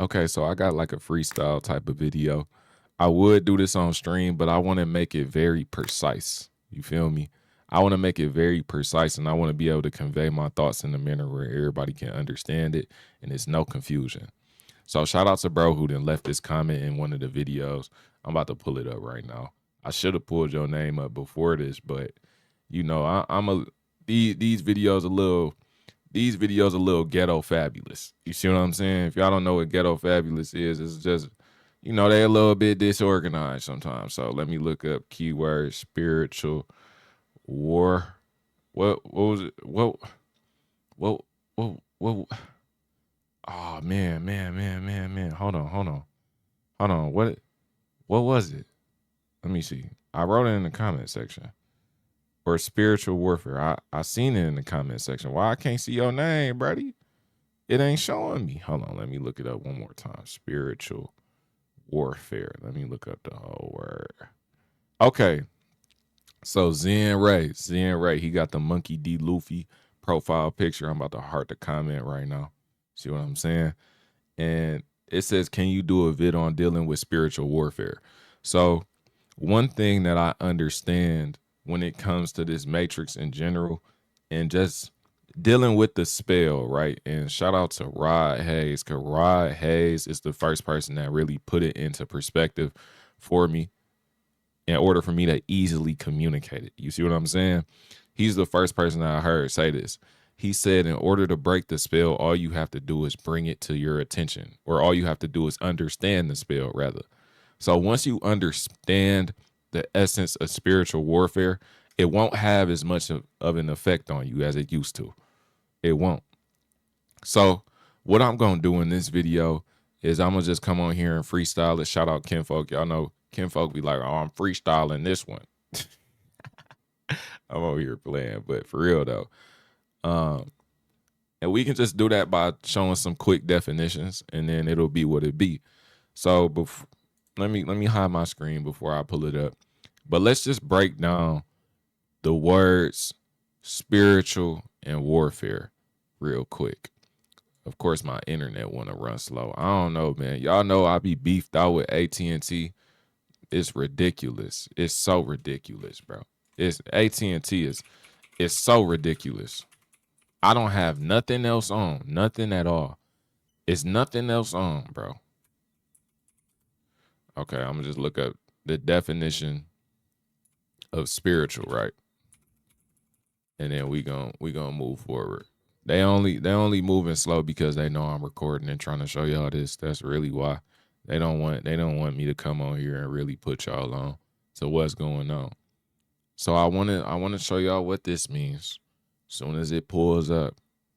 Okay, so I got like a freestyle type of video. I would do this on stream, but I want to make it very precise. You feel me? I want to make it very precise and I want to be able to convey my thoughts in a manner where everybody can understand it and it's no confusion. So shout out to bro who then left this comment in one of the videos. I'm about to pull it up right now. I should have pulled your name up before this, but you know, I'm a these videos a little ghetto fabulous. You see what I'm saying? If y'all don't know what ghetto fabulous is, it's just, you know, they a little bit disorganized sometimes. So let me look up keyword spiritual war. What was it? What oh man. Hold on. What was it? Let me see. I wrote it in the comment section. Or spiritual warfare. I seen it in the comment section. Why I can't see your name, buddy? It ain't showing me. Hold on, let me look it up one more time. Spiritual warfare. Let me look up the whole word. Okay. So Zen Ray, he got the Monkey D. Luffy profile picture. I'm about to heart the comment right now. See what I'm saying? And it says, can you do a vid on dealing with spiritual warfare? So one thing that I understand when it comes to this matrix in general and just dealing with the spell, right? And shout out to Rod Hayes, because Rod Hayes is the first person that really put it into perspective for me in order for me to easily communicate it. You see what I'm saying? He's the first person that I heard say this. He said, in order to break the spell, all you have to do is bring it to your attention, or all you have to do is understand the spell, rather. So once you understand the essence of spiritual warfare, it won't have as much of an effect on you as it used to. It won't. So what I'm going to do in this video is I'm going to just come on here and freestyle it. Shout out Kinfolk. Y'all know Kinfolk be like, oh, I'm freestyling this one. I'm over here playing, but for real though. And we can just do that by showing some quick definitions and then it'll be what it be. So let me hide my screen before I pull it up. But let's just break down the words spiritual and warfare real quick. Of course, my internet want to run slow. I don't know, man. Y'all know I be beefed out with AT&T. It's ridiculous. It's so ridiculous, bro. It's AT&T is so ridiculous. I don't have nothing else on, nothing at all. It's nothing else on, bro. Okay, I'm gonna just look up the definition of spiritual, right? And then we gonna move forward. They only moving slow because they know I'm recording and trying to show y'all this. That's really why. They don't want me to come on here and really put y'all on to what's going on. So I wanna show y'all what this means. Soon as it pulls up,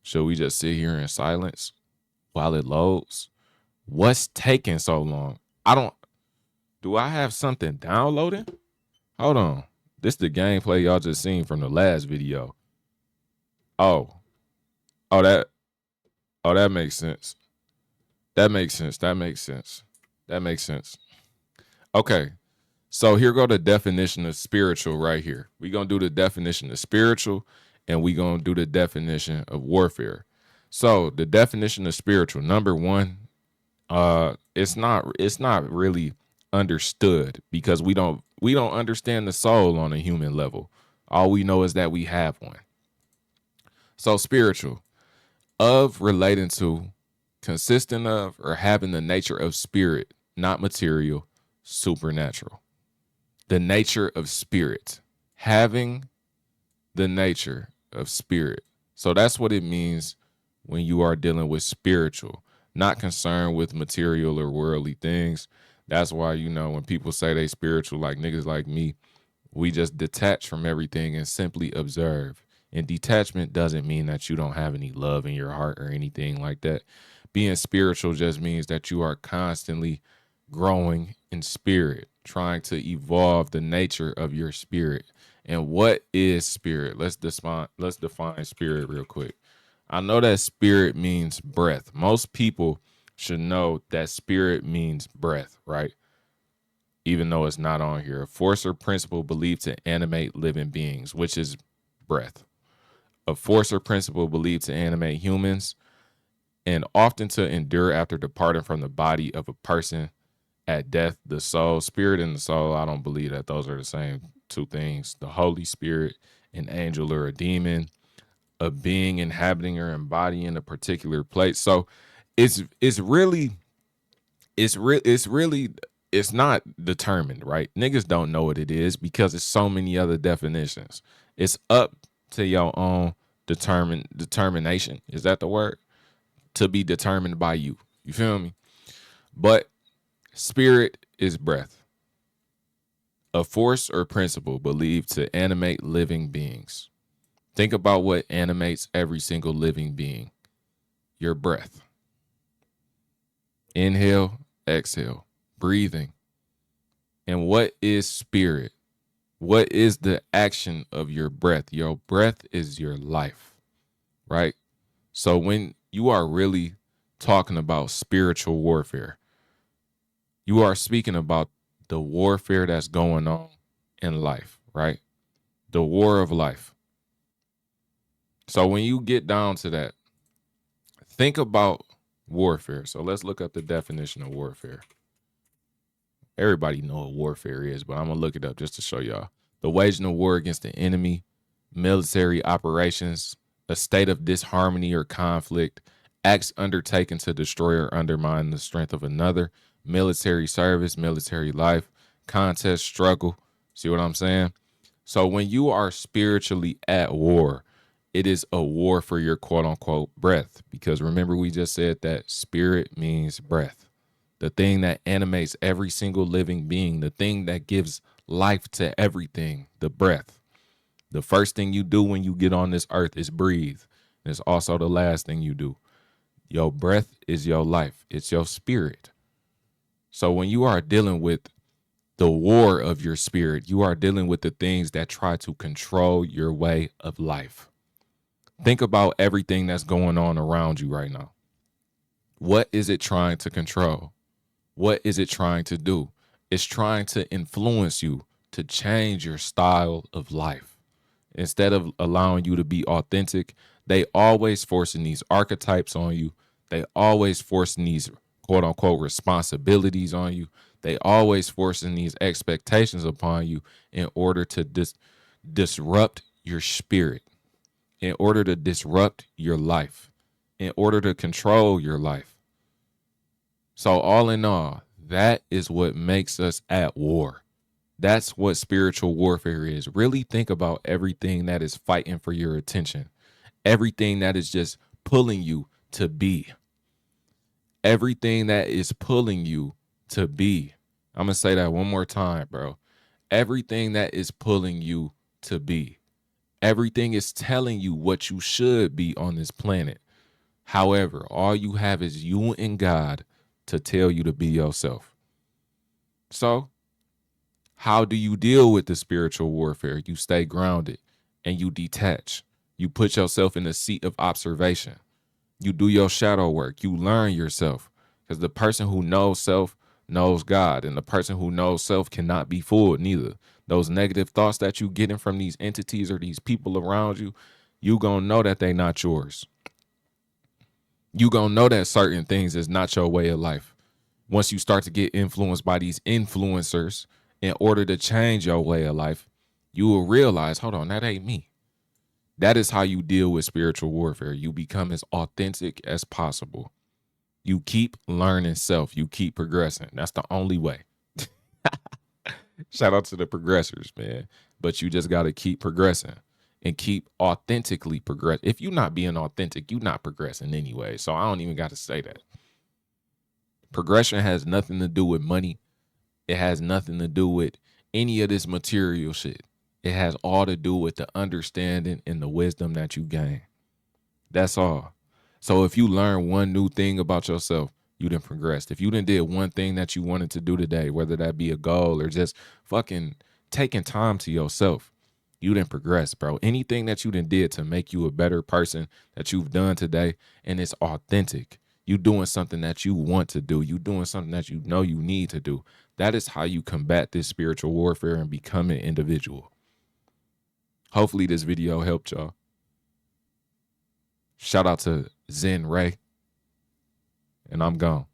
should we just sit here in silence while it loads? What's taking so long? Do I have something downloading? Hold on. This the gameplay y'all just seen from the last video. Oh, that makes sense. That makes sense. Okay. So here go the definition of spiritual right here. We're going to do the definition of spiritual and we're going to do the definition of warfare. So the definition of spiritual, number one, it's not really understood because we don't understand the soul on a human level. All we know is that we have one. So spiritual, of, relating to, consisting of, or having the nature of spirit, not material, supernatural. The nature of spirit, having the nature of spirit. So that's what it means when you are dealing with spiritual, not concerned with material or worldly things. That's why, you know, when people say they spiritual, like niggas like me, we just detach from everything and simply observe. And detachment doesn't mean that you don't have any love in your heart or anything like that. Being spiritual just means that you are constantly growing in spirit, trying to evolve the nature of your spirit. And what is spirit? Let's define spirit real quick. I know that spirit means breath. Most people should know that spirit means breath, right? Even though it's not on here. A force or principle believed to animate living beings, which is breath. A force or principle believed to animate humans and often to endure after departing from the body of a person at death. The soul, spirit and the soul, I don't believe that those are the same two things. The Holy Spirit, an angel or a demon, a being inhabiting or embodying a particular place. So it's really it's not determined, right? Niggas don't know what it is because it's so many other definitions. It's up to your own determination. Is that the word? To be determined by you. You feel me? But spirit is breath, a force or principle believed to animate living beings. Think about what animates every single living being. Your breath. Inhale, exhale, breathing. And what is spirit? What is the action of your breath? Your breath is your life, right? So when you are really talking about spiritual warfare, you are speaking about the warfare that's going on in life, right? The war of life. So when you get down to that, think about warfare. So let's look up the definition of warfare. Everybody know what warfare is, but I'm going to look it up just to show y'all. The waging of war against the enemy, military operations, a state of disharmony or conflict, acts undertaken to destroy or undermine the strength of another, military service, military life, contest, struggle. See what I'm saying? So when you are spiritually at war, it is a war for your quote unquote breath. Because remember, we just said that spirit means breath. The thing that animates every single living being, the thing that gives life to everything, the breath. The first thing you do when you get on this earth is breathe. And it's also the last thing you do. Your breath is your life. It's your spirit. So when you are dealing with the war of your spirit, you are dealing with the things that try to control your way of life. Think about everything that's going on around you right now. What is it trying to control? What is it trying to do? It's trying to influence you to change your style of life. Instead of allowing you to be authentic, they always forcing these archetypes on you. They always forcing these quote unquote responsibilities on you. They always forcing these expectations upon you in order to disrupt your spirit, in order to disrupt your life, in order to control your life. So all in all, that is what makes us at war. That's what spiritual warfare is. Really think about everything that is fighting for your attention. Everything that is just pulling you to be. Everything that is pulling you to be. I'm going to say that one more time, bro. Everything that is pulling you to be. Everything is telling you what you should be on this planet. However, all you have is you and God to tell you to be yourself. So, how do you deal with the spiritual warfare? You stay grounded and you detach. You put yourself in the seat of observation. You do your shadow work. You learn yourself. Because the person who knows self knows God. And the person who knows self cannot be fooled neither. Those negative thoughts that you getting from these entities or these people around you, you gonna know that they not yours. You gonna know that certain things is not your way of life. Once you start to get influenced by these influencers in order to change your way of life, you will realize, hold on, that ain't me. That is how you deal with spiritual warfare. You become as authentic as possible. You keep learning self. You keep progressing. That's the only way. Shout out to the progressors, man. But you just got to keep progressing and keep authentically progress. If you're not being authentic, you're not progressing anyway. So I don't even got to say that. Progression has nothing to do with money. It has nothing to do with any of this material shit. It has all to do with the understanding and the wisdom that you gain. That's all. So if you learn one new thing about yourself, you done progressed. If you done did one thing that you wanted to do today, whether that be a goal or just fucking taking time to yourself, you done progressed, bro. Anything that you done did to make you a better person that you've done today, and it's authentic. You doing something that you want to do. You doing something that you know you need to do. That is how you combat this spiritual warfare and become an individual. Hopefully this video helped y'all. Shout out to Zen Ray. and I'm gone.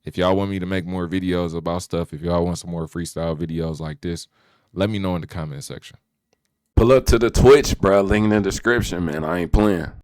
If y'all want me to make more videos about stuff, if y'all want some more freestyle videos like this, let me know in the comment section. Pull up to the Twitch, bro. Link in the description, man. I ain't playing.